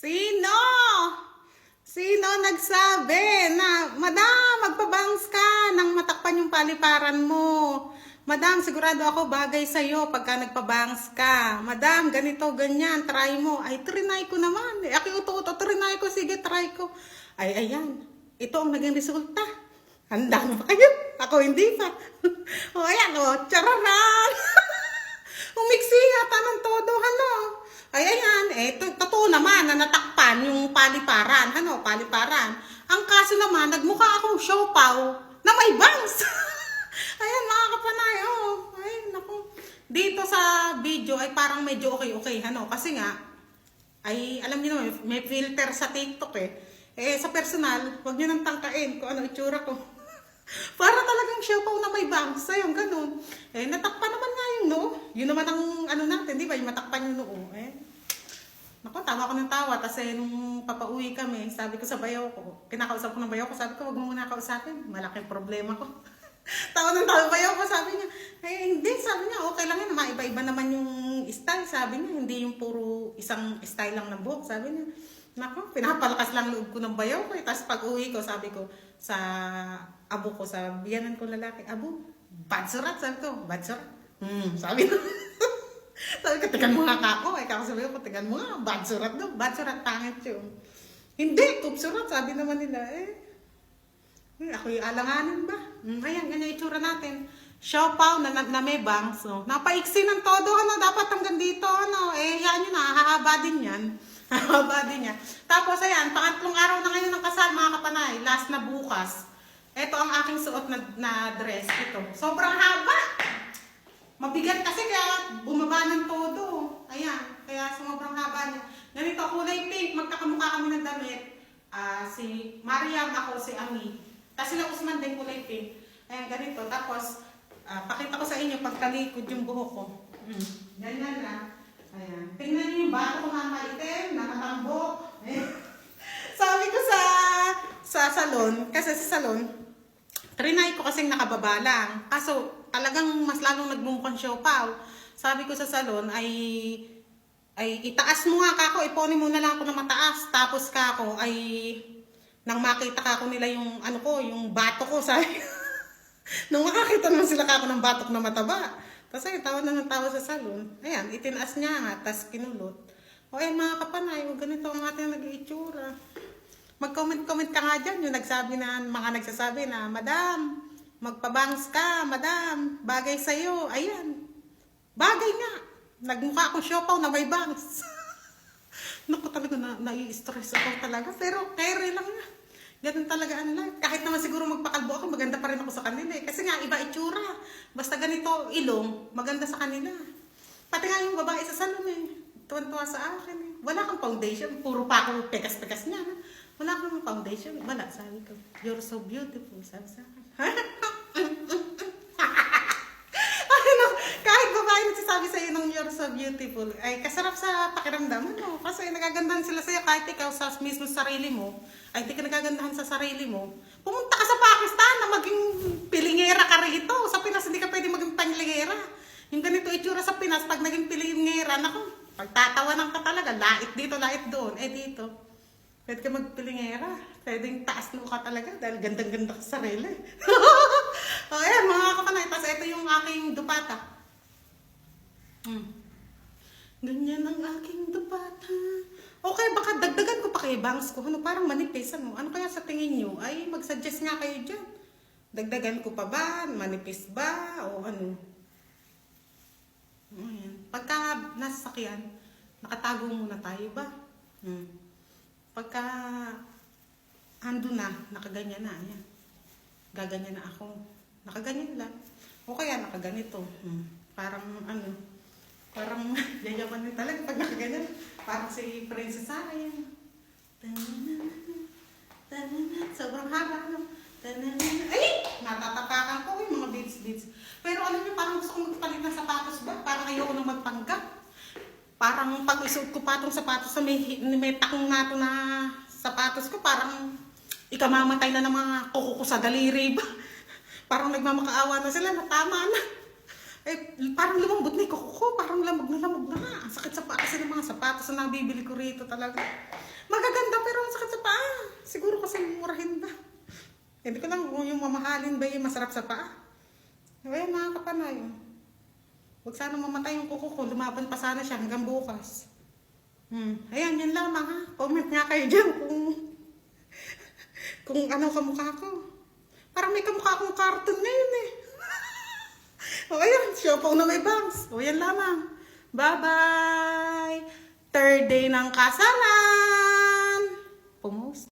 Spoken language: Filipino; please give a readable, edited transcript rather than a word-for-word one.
Sino? Sino nagsabi na, Madam, magpabangs ka nang matakpan yung paliparan mo. Madam, sigurado ako bagay sa'yo pagka nagpabangs ka. Madam, ganito, ganyan, try mo. Ay, trinay ko naman. Aki uto-uto, trinay ko, sige, try ko. Ay, ayan. Ito ang naging resulta. Handa na ba kayo? Ako hindi pa. O, ayan, o, chararan. Umiksi yata ng todo, ano. Ay, ayan, totoo naman na natakpan yung paliparan. Ano, paliparan. Ang kaso naman, nagmukha akong siopaw na may bangs. Ayan, mga kapanay, oh. Ay, naku. Dito sa video ay parang medyo okay, ano. Kasi nga, ay, alam niyo naman, may filter sa TikTok eh. Eh, sa personal, huwag niyo nang tangkain kung ano itsura ko. Para talagang siopaw na may bangs. Ayun, ganun. Eh, natakpan naman nga yung noo. Yun naman ang ano natin, di ba? Yung matakpan yung noo. Eh, naku, tawa ko ng tawa. Kasi nung papauwi kami, sabi ko sa bayaw ko, kinakausap ko ng bayaw ko, sabi ko, wag mo muna kausapin. Malaking problema ko. Tawa ng tawa bayaw ko, sabi niya, eh, hindi, sabi niya, okay lang yun. Maiba-iba naman yung style, sabi niya. Hindi yung puro isang style lang ng buhok, sabi niya. Naku, pinapalakas lang loob ko ng bayaw ko. Tapos pag uwi ko, sabi ko, sa abo ko, sa biyanan ko lalaki, abo, bad surat, sabi ko, bad surat. Sabi ko, sabi ko, tigan mo nga kako. Eh, kako sabi ko, tigan mo nga, bad surat daw, bad surat, pangit yun. Hindi, top surat, sabi naman nila, ako yung alanganin ba? Ayan, ganyan itsura natin. Siopaw na may bangs, no? Napaiksi ng todo, ano, dapat hanggang dito, ano, yan yun na, hahaba din yan. Hahaba din yan. Tapos, ayan, pangatlong araw na ngayon ng kasal, mga kapanay, last na bukas. Ito ang aking suot na dress, ito. Sobrang haba! Mabigat kasi kaya bumaba ng todo. Ayan, kaya sobrang haba niya. Ganito, kulay pink, magkakamukha kami ng damit. Si Mariam, ako, si Ami. Tapos sila Usman din kulay pink. Ayan, ganito. Tapos, pakita ko sa inyo pagkalikod yung buhok ko. Ganyan na. Ayan. Tingnan niyo yung bato ko na maitim, nakatambok. Sabi ko sa salon, kasi sa salon, trinay ko kasing nakababa lang. Kaso, talagang mas lalong nagmumukhang siopaw. Sabi ko sa salon ay itaas mo nga kako, iponin mo na lang ako na mataas. Tapos kako ay nang makita kako nila yung ano ko, yung bato ko, sabi. Nung makakita naman sila kako ng batok na mataba. Tapos ay tawa na ng tawa sa salon. Ayan, itinaas niya nga, tapos kinulot. O ay mga kapanay, ganito ang ating nag-iitsura. Mag-comment-comment ka nga dyan, yung mga nagsasabi na, Madam, magpabangs ka, Madam, bagay sa'yo. Ayan, bagay nga. Nagmukha akong siopaw na may bangs. Naku, talaga nai-stress ako talaga. Pero carry lang nga. Ganun talaga ano lang. Kahit naman siguro magpakalbo ako, maganda pa rin ako sa kanila eh. Kasi nga, iba itsura. Basta ganito, ilong, maganda sa kanila. Pati nga yung babae sa salon eh. Tuwan-tuwa sa akin eh. Wala kang foundation. Puro pa ako pekas-pekas niya. No? Wala kang foundation. Wala, sabi ko. You're so beautiful, sabi sa akin. Kahit babae nagsasabi sa'yo ng you're so beautiful, ay kasarap sa pakiramdam. Ano? Kasi nagagandahan sila sa'yo kahit ikaw sa mismo sarili mo, ay di ka nagagandahan sa sarili mo. Pumunta ka sa Pakistan na maging pilingera ka rito. Sa Pinas hindi ka pwede maging panglingera. Yung ganito itsura sa Pinas, pag naging pilingera, naku, pagtatawanan ka talaga. Lait dito, lait doon. Eh dito, pwede ka magpilingera. Pwedeng taas mo ka talaga dahil gandang-ganda ka sa sarili. O ayan, mga kapanay. Tapos ito yung aking dupata. Ganyan ang aking dupata. Okay, baka dagdagan ko pa kay bangs ko. Ano, parang manipis. Ano kaya sa tingin nyo? Ay, mag-suggest nga kayo dyan. Dagdagan ko pa ba? Manipis ba? O ano? Ayan. Pagka nasa sakyan, nakatago muna tayo ba? Pagka ando na, nakaganyan na. Ayan. Gaganyan na ako. Nakaganyan lang. O kaya nakaganito. Parang ano, parang yayaman din talaga pag nakaganyan. Parang si Princess Sarah yan. Sobrang haba, no? Ay! Natatapakan ko yung mga beads. Pero alam niyo, parang gusto kong magpalit ng sapatos ba? Parang ayoko nang magpanggap. Parang pag isuot ko pa itong sapatos na may takong nato na sapatos ko, parang ikamamatay na ng mga kuko ko sa daliri ba? Parang nagmamakaawa na sila, natama na. Eh, parang lumambot na yung kuko ko, parang lamog na nga. Ang sakit sa paa kasi ng mga sapatos na nabibili ko rito talaga. maganda pero ang sakit sa paa. Siguro kasi murahin ba. Hindi ko lang kung yung mamahalin ba yung masarap sa paa. Ayan mga kapanay. Huwag sana mamatay yung kuko ko. Lumaban pa sana siya hanggang bukas. Ayan, yun lamang ha. Comment nga kayo dyan kung ano kamukha ko. Parang may kamukha akong cartoon ngayon eh. O ayan, siopaw na may bangs. O yan lamang. Bye-bye! Third day ng kasalan!